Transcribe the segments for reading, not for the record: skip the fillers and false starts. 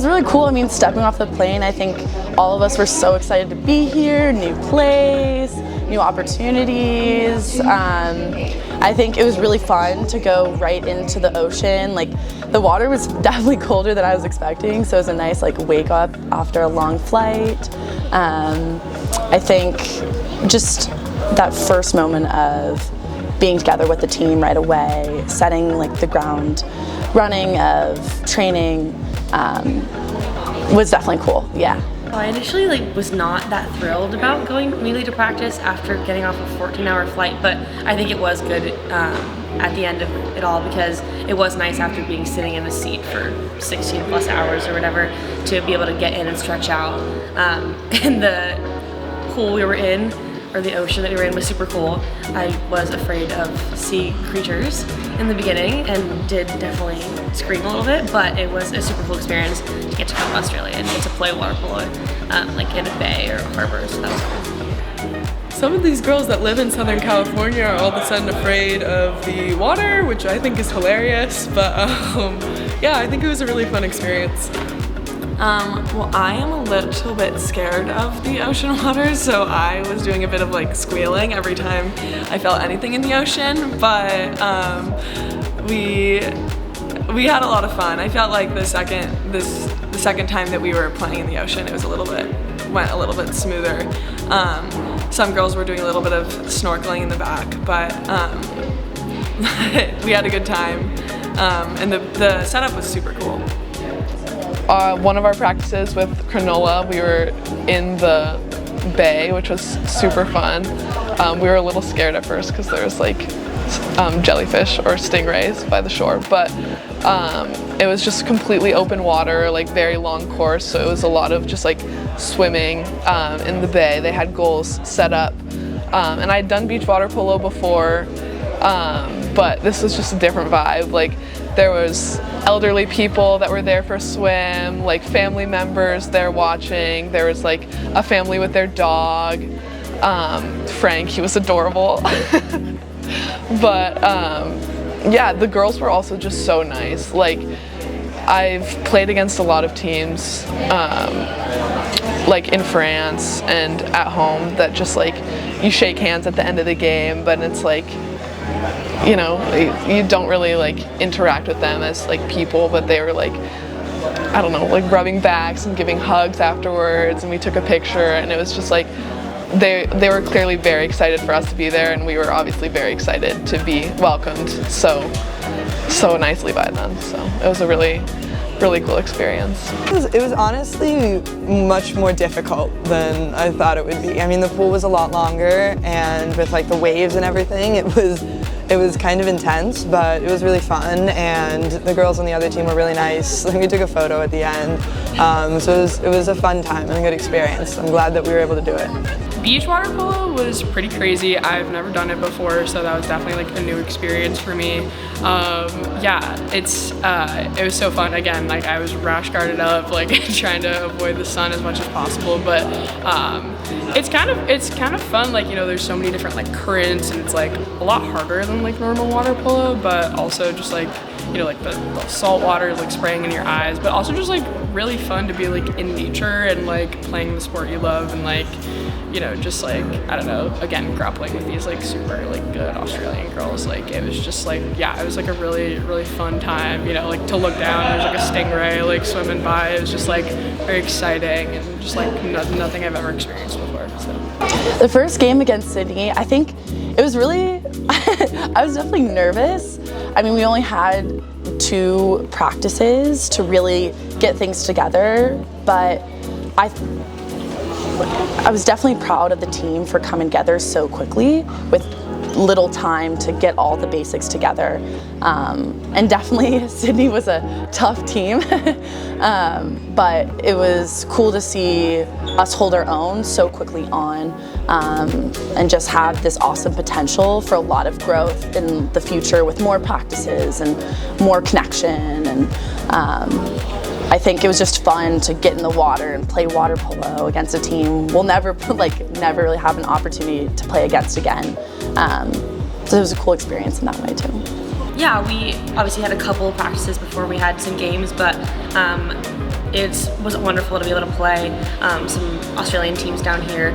was really cool. I mean, stepping off the plane, I think all of us were so excited to be here, new place, new opportunities. I think it was really fun to go right into the ocean. Like, the water was definitely colder than I was expecting, so it was a nice wake up after a long flight. I think just that first moment of being together with the team right away, setting the ground running of training was definitely cool, yeah. I initially was not that thrilled about going immediately to practice after getting off a 14-hour flight, but I think it was good at the end of it all, because it was nice after being sitting in the seat for 16 plus hours or whatever to be able to get in and stretch out. And the pool we were in, or the ocean that we were in, was super cool. I was afraid of sea creatures in the beginning and did definitely scream a little bit, but it was a super cool experience to get to come to Australia and get to play water polo in a bay or a harbor, so that was cool. Some of these girls that live in Southern California are all of a sudden afraid of the water, which I think is hilarious, but yeah, I think it was a really fun experience. Well, I am a little bit scared of the ocean waters, so I was doing a bit of squealing every time I felt anything in the ocean, but we had a lot of fun. I felt like the second time that we were playing in the ocean, it was went a little bit smoother. Some girls were doing a little bit of snorkeling in the back, but we had a good time, and the setup was super cool. One of our practices with Cronulla, we were in the bay, which was super fun. We were a little scared at first because there was jellyfish or stingrays by the shore, but it was just completely open water, very long course, so it was a lot of just swimming in the bay. They had goals set up, and I'd done beach water polo before, but this was just a different vibe. There was elderly people that were there for a swim, family members there watching. There was a family with their dog, Frank, he was adorable. But yeah, the girls were also just so nice. I've played against a lot of teams in France and at home that just you shake hands at the end of the game, but it's you don't really interact with them as people, but they were I don't know, rubbing backs and giving hugs afterwards, and we took a picture, and it was just they were clearly very excited for us to be there, and we were obviously very excited to be welcomed so nicely by them. So it was a really cool experience. It was honestly much more difficult than I thought it would be. I mean, the pool was a lot longer, and with the waves and everything, it was kind of intense, but it was really fun, and the girls on the other team were really nice. We took a photo at the end, so it was a fun time and a good experience. I'm glad that we were able to do it. Beach water polo was pretty crazy. I've never done it before, so that was definitely a new experience for me. Yeah, it was so fun. Again, I was rash guarded up, trying to avoid the sun as much as possible, but it's kind of fun. There's so many different currents, and it's a lot harder than normal water polo, but also just the salt water is spraying in your eyes, but also just really fun to be in nature and playing the sport you love, and just I don't know, again, grappling with these super good Australian girls. It was just yeah, it was a really fun time, to look down, there's a stingray swimming by. It was just very exciting, and just nothing I've ever experienced before. So the first game against Sydney, I think it was really I was definitely nervous. I mean, we only had 2 practices to really get things together, but I was definitely proud of the team for coming together so quickly with little time to get all the basics together. And definitely Sydney was a tough team, but it was cool to see us hold our own so quickly on, and just have this awesome potential for a lot of growth in the future with more practices and more connection. And I think it was just fun to get in the water and play water polo against a team we'll never really have an opportunity to play against again. So it was a cool experience in that way too. Yeah, we obviously had a couple of practices before we had some games, but it was wonderful to be able to play some Australian teams down here.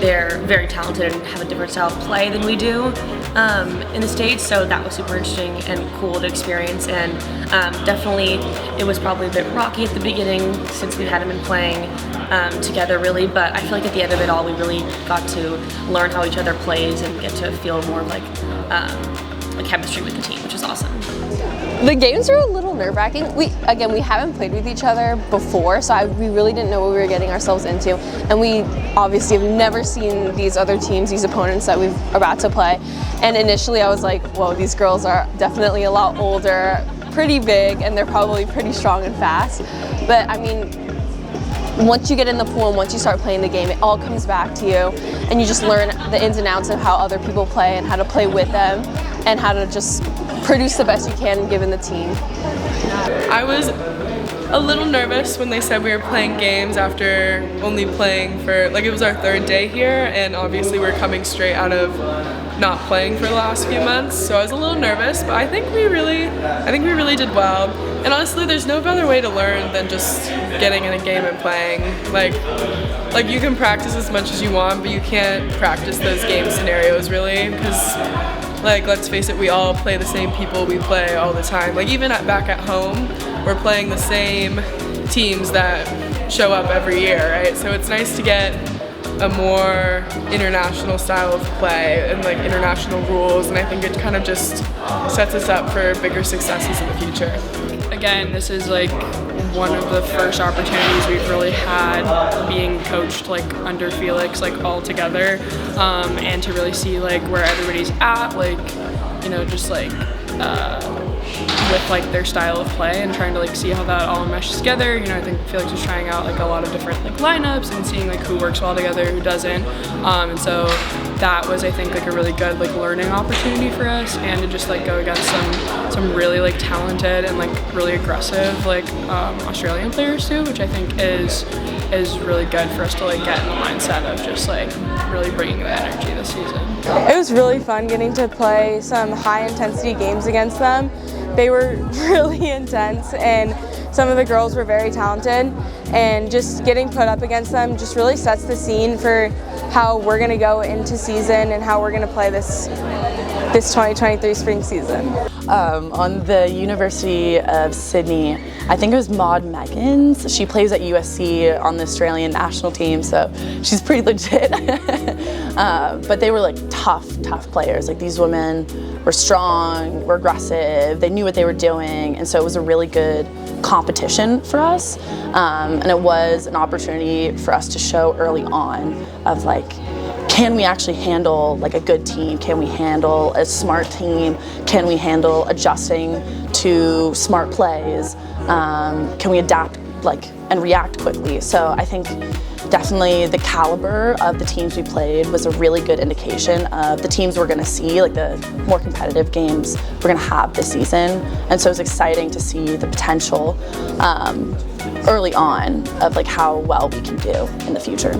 They're very talented and have a different style of play than we do in the States, so that was super interesting and cool to experience. And definitely it was probably a bit rocky at the beginning since we hadn't been playing together really, but I feel like at the end of it all we really got to learn how each other plays and get to feel more of like chemistry with the team, which is awesome. The games were a little nerve-wracking. We haven't played with each other before, so we really didn't know what we were getting ourselves into. And we obviously have never seen these other teams, these opponents that we're about to play. And initially I was like, whoa, these girls are definitely a lot older, pretty big, and they're probably pretty strong and fast. But I mean, once you get in the pool and once you start playing the game, it all comes back to you, and you just learn the ins and outs of how other people play and how to play with them and how to just produce the best you can given the team. I was a little nervous when they said we were playing games after only playing for, like, it was our third day here, and obviously we're coming straight out of not playing for the last few months, so I was a little nervous, but I think we really did well. And honestly, there's no better way to learn than just getting in a game and playing. Like you can practice as much as you want, but you can't practice those game scenarios really, because like, let's face it, we all play the same people we play all the time. Like even back at home, we're playing the same teams that show up every year, right? So it's nice to get a more international style of play and like international rules, and I think it kind of just sets us up for bigger successes in the future. Again, this is like one of the first opportunities we've really had being coached like under Felix, like all together, and to really see like where everybody's at, like, you know, just like with like their style of play and trying to like see how that all meshes together. You know, I think Felix was trying out like a lot of different like lineups and seeing like who works well together, who doesn't, and so that was, I think, like a really good like learning opportunity for us, and to just like go against some really like talented and like really aggressive like Australian players too, which I think is really good for us to like get in the mindset of just like really bringing the energy this season. It was really fun getting to play some high intensity games against them. They were really intense, and some of the girls were very talented, and just getting put up against them just really sets the scene for how we're going to go into season and how we're going to play this 2023 spring season. On the University of Sydney, I think it was Maud Meggins. She plays at USC on the Australian national team, so she's pretty legit. But they were like tough players. Like these women were strong, were aggressive, they knew what they were doing, and so it was a really good competition for us. And it was an opportunity for us to show early on of like, can we actually handle like a good team? Can we handle a smart team? Can we handle adjusting to smart plays? Can we adapt like and react quickly? So I think definitely the caliber of the teams we played was a really good indication of the teams we're going to see, like the more competitive games we're going to have this season. And so it's exciting to see the potential early on of like how well we can do in the future.